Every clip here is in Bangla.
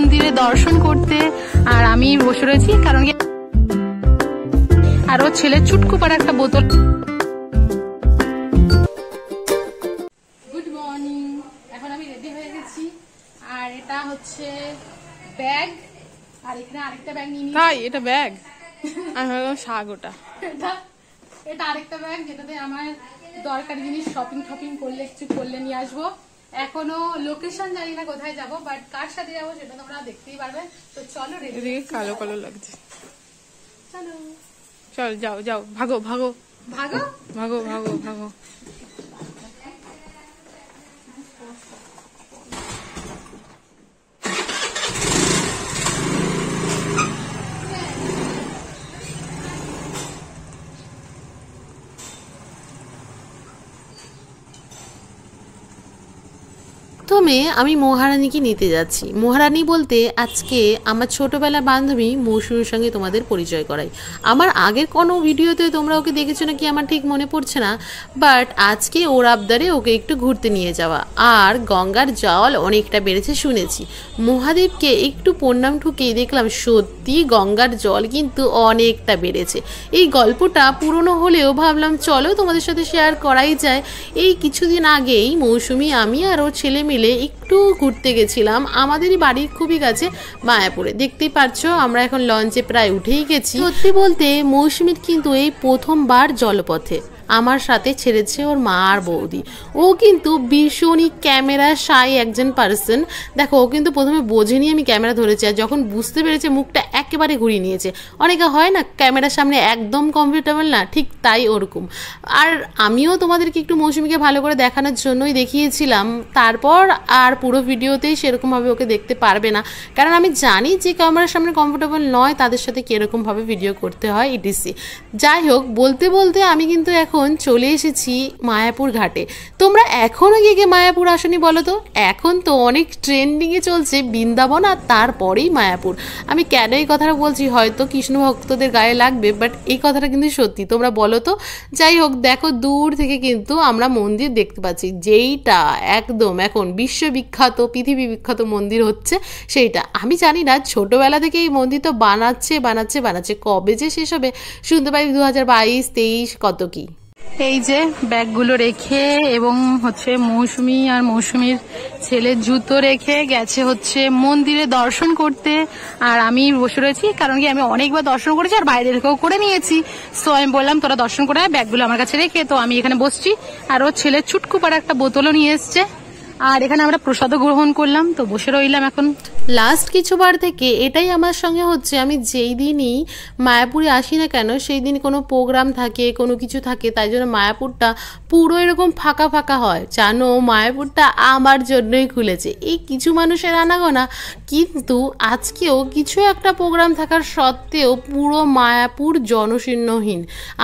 মন্দিরে দর্শন করতে, আর আমি বসে রয়েছি কারণ আর ওর ছেলে চুটকু পাড়া একটা বোতল। গুড মর্নিং, এখন আমি রেডি হয়ে গেছি, আর এটা হচ্ছে ব্যাগ, আর এখানে আরেকটা ব্যাগ নিয়ে নিয়েছি। তাই এটা ব্যাগ? আমি ভাবলাম শাক। ওটা এটা আরেকটা ব্যাগ যেটাতে আমার দরকারি জিনিস শপিং করলে কিছু করলে নিয়ে আসবো। এখনো লোকেশন জানি না কোথায় যাব, বাট কার সাথে যাবো সেটা তোমরা দেখতেই পারবে। তো চলো রেডি। কালো কালো লাগছে। চলো চল যাও যাও, ভাগো ভাগো ভাগো ভাগো ভাগো ভাগো। প্রথমে আমি মহারানীকে নিতে যাচ্ছি। মহারানী বলতে আজকে আমার ছোটবেলার বান্ধবী মৌসুমীর সঙ্গে তোমাদের পরিচয় করাই। আমার আগের কোনো ভিডিওতে তোমরা ওকে দেখেছো নাকি আমার ঠিক মনে পড়ছে না, বাট আজকে ওর আবদারে ওকে একটু ঘুরতে নিয়ে যাওয়া। আর গঙ্গার জল অনেকটা বেড়েছে শুনেছি, মহাদেবকে একটু প্রণাম ঠুকেই দেখলাম সত্যি গঙ্গার জল কিন্তু অনেকটা বেড়েছে। এই গল্পটা পুরনো হলেও ভাবলাম চলো তোমাদের সাথে শেয়ার করাই যায়। এই কিছুদিন আগেই মৌসুমী, আমি আর ওর ছেলে মিলে একটু ঘুরতে গেছিলাম আমাদেরই বাড়ির খুবই কাছে মায়াপুরে। দেখতেই পাচ্ছো আমরা এখন লঞ্চে প্রায় উঠেই গেছি। সত্যি বলতে মৌসুমীর কিন্তু এই প্রথমবার জলপথে আমার সাথে ছেড়েছে ওর মা আর বৌদি। ও কিন্তু ভীষণই ক্যামেরা শাই একজন পার্সন। দেখো ও কিন্তু প্রথমে বোঝেনি আমি ক্যামেরা ধরেছি, আর যখন বুঝতে পেরেছে মুখটা একেবারে ঘুরিয়ে নিয়েছে। অনেকে হয় না ক্যামেরার সামনে একদম কমফোর্টেবল না, ঠিক তাই ওরকম। আর আমিও তোমাদেরকে একটু মৌসুমীকে ভালো করে দেখানোর জন্যই দেখিয়েছিলাম। তারপর আর পুরো ভিডিওতেই সেরকমভাবে ওকে দেখতে পারবে না, কারণ আমি জানি যে ক্যামেরার সামনে কমফোর্টেবল নয় তাদের সাথে কীরকমভাবে ভিডিও করতে হয় ইটিসি। যাই হোক, বলতে বলতে আমি কিন্তু এখন চলে এসেছি মায়াপুর ঘাটে। তোমরা এখনো গিয়ে মায়াপুর আসনি বলো তো? এখন তো অনেক ট্রেন্ডিংয়ে চলছে বৃন্দাবন আর তারপরেই মায়াপুর। আমি কেন এই কথাটা বলছি হয়তো কৃষ্ণ ভক্তদের গায়ে লাগবে, বাট এই কথাটা কিন্তু সত্যি, তোমরা বলো তো। যাই হোক, দেখো দূর থেকে কিন্তু আমরা মন্দির দেখতে পাচ্ছি, যেইটা একদম এখন বিশ্ববিখ্যাত পৃথিবী বিখ্যাত মন্দির হচ্ছে সেইটা। আমি জানি না ছোটবেলা থেকে এই মন্দির তো বানাচ্ছে কবে যে শেষ হবে শুনতে পাই 2022-23 কত কি। এই যে ব্যাগগুলো রেখে এবং হচ্ছে মৌসুমী আর মৌসুমীর ছেলের জুতো রেখে গেছে হচ্ছে মন্দিরে দর্শন করতে, আর আমি বসে রয়েছি কারণ কি আমি অনেকবার দর্শন করেছি আর বাইরে থেকেও করে নিয়েছি। সো আমি বললাম তোরা দর্শন করে ব্যাগগুলো আমার কাছে রেখে, তো আমি এখানে বসছি। আর ওর ছেলে চুটকু পাড়া একটা বোতলও নিয়ে এসছে, আর এখানে আমরা প্রসাদও গ্রহণ করলাম, তো বসে রইলাম এখন। লাস্ট কিছুবার থেকে এটাই আমার সঙ্গে হচ্ছে, আমি যেই দিনই মায়াপুরে আসি না কেন সেই দিন কোনো প্রোগ্রাম থাকে, কোনো কিছু থাকে, তাই জন্য মায়াপুরটা পুরো এরকম ফাঁকা ফাঁকা হয়। জানো মায়াপুরটা আমার জন্যই খুলেছে, এই কিছু মানুষের আনাগোনা, কিন্তু আজকেও কিছু একটা প্রোগ্রাম থাকার সত্ত্বেও পুরো মায়াপুর জনশূন্যহীন।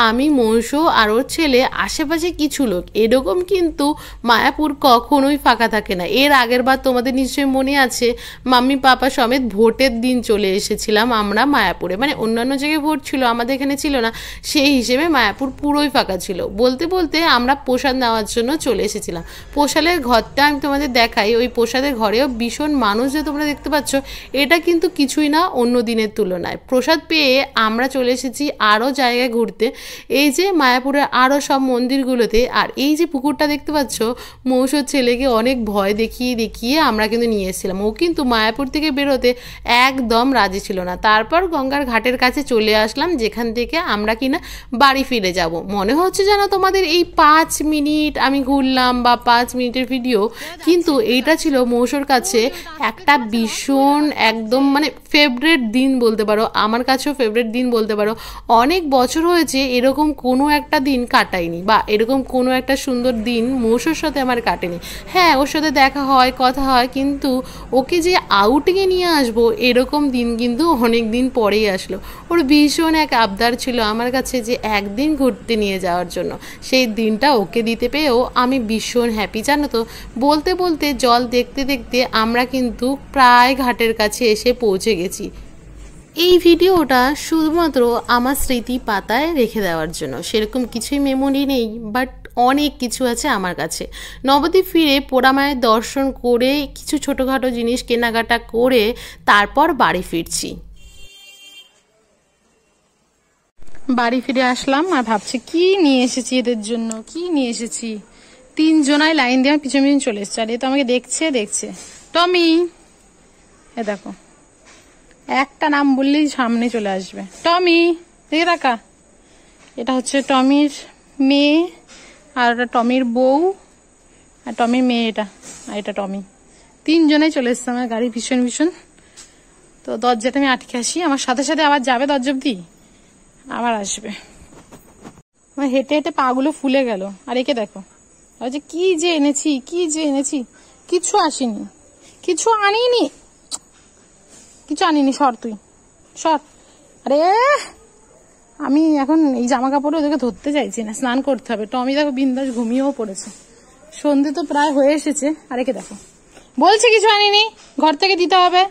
আমি মৌসু আর ওর ছেলে, আশেপাশে কিছু লোক, এরকম কিন্তু মায়াপুর কখনোই ফাঁকা থাকে না। এর আগের বার তোমাদের নিশ্চয়ই মনে আছে মাম্মি পাপা সমেত ভোটের দিন চলে এসেছিলাম আমরা মায়াপুরে, মানে অন্যান্য জায়গায় ভোট ছিল আমাদের এখানে ছিল না, সেই হিসেবে মায়াপুর পুরোই ফাঁকা ছিল। বলতে বলতে আমরা প্রসাদ নেওয়ার জন্য চলে এসেছিলাম। প্রসাদের ঘরটা আমি তোমাদের দেখাই, ওই প্রসাদের ঘরেও ভীষণ মানুষ যে তোমরা দেখতে পাচ্ছ, এটা কিন্তু কিছুই না অন্য দিনের তুলনায়। প্রসাদ পেয়ে আমরা চলে এসেছি আরও জায়গায় ঘুরতে, এই যে মায়াপুরের আরও সব মন্দিরগুলোতে। আর এই যে পুকুরটা দেখতে পাচ্ছ, মৌসুর ছেলেকে অনেক ভয় দেখিয়ে আমরা কিন্তু নিয়ে এসেছিলাম। ও কিন্তু মায়াপুর থেকে বেরোতে একদম রাজি ছিল না। তারপর গঙ্গার ঘাটের কাছে চলে আসলাম, যেখান থেকে আমরা কিনা বাড়ি ফিরে যাব। মনে হচ্ছে যেন তোমাদের এই 5 মিনিট আমি ঘুরলাম বা 5 মিনিটের ভিডিও, কিন্তু এইটা ছিল মৌসুর কাছে একটা ভীষণ একদম মানে ফেভারিট দিন বলতে পারো, আমার কাছেও ফেভারিট দিন বলতে পারো। অনেক বছর হয়েছে এরকম কোনো একটা দিন কাটাইনি, বা এরকম কোনো একটা সুন্দর দিন মৌসুর সাথে আমার কাটেনি। হ্যাঁ, ওর সাথে দেখা হয়, কথা হয়, কিন্তু ওকে যে আউটিংয়ে নিয়ে আসবো এরকম দিন কিন্তু অনেক দিন পরেই আসলো। ওর ভীষণ এক আবদার ছিল আমার কাছে যে একদিন ঘুরতে নিয়ে যাওয়ার জন্য, সেই দিনটা ওকে দিতে পেয়েও আমি ভীষণ হ্যাপি। জানো তো, বলতে বলতে জল দেখতে দেখতে আমরা কিন্তু প্রায় ঘাটের কাছে এসে পৌঁছে গেছি। এই ভিডিওটা শুধুমাত্র আমার স্মৃতি পাতায় রেখে দেওয়ার জন্য, সেরকম কিছুই মেমোরি নেই, বাট অনেক কিছু আছে আমার কাছে। নবদ্বীপ ফিরে পোড়ামায়ের দর্শন করে কিছু ছোটোখাটো জিনিস কেনাকাটা করে তারপর বাড়ি ফিরছি। বাড়ি ফিরে আসলাম আর ভাবছি কি নিয়ে এসেছি এদের জন্য, কি নিয়ে এসেছি। 3 জনাই লাইন দিয়ে আমার পিছন পিছন চলে এসছে, আর এ তো আমাকে দেখছে। টমি, এ দেখো, একটা নাম বললেই সামনে চলে আসবে। টমি, দেখে রাখা। এটা হচ্ছে টমির মেয়ে, আর ওটা টমির বউ, আর টমির মেয়ে এটা, আর এটা টমি। 3 জনাই চলে এসছে আমার গাড়ি ভীষণ ভীষণ। তো দরজাটা আমি আটকে আসি, আমার সাথে সাথে আবার যাবে দরজা অব্দি, আবার আসবে। আমার হেঁটে হেঁটে পাগুলো ফুলে গেল। আর একে দেখো, যে কি যে এনেছি, কিছু আসেনি, কিছু আনিনি। সর তুই, সর। আরে আমি এখন এই জামা কাপড়ে ওদেরকে ধরতে চাইছি না, স্নান করতে হবে। টমি দেখো বিন্দাস ঘুমিয়েও পড়েছে, সন্ধে তো প্রায় হয়ে এসেছে। আর একে দেখো, বলছে কিছু আনিনি, ঘর থেকে দিতে হবে।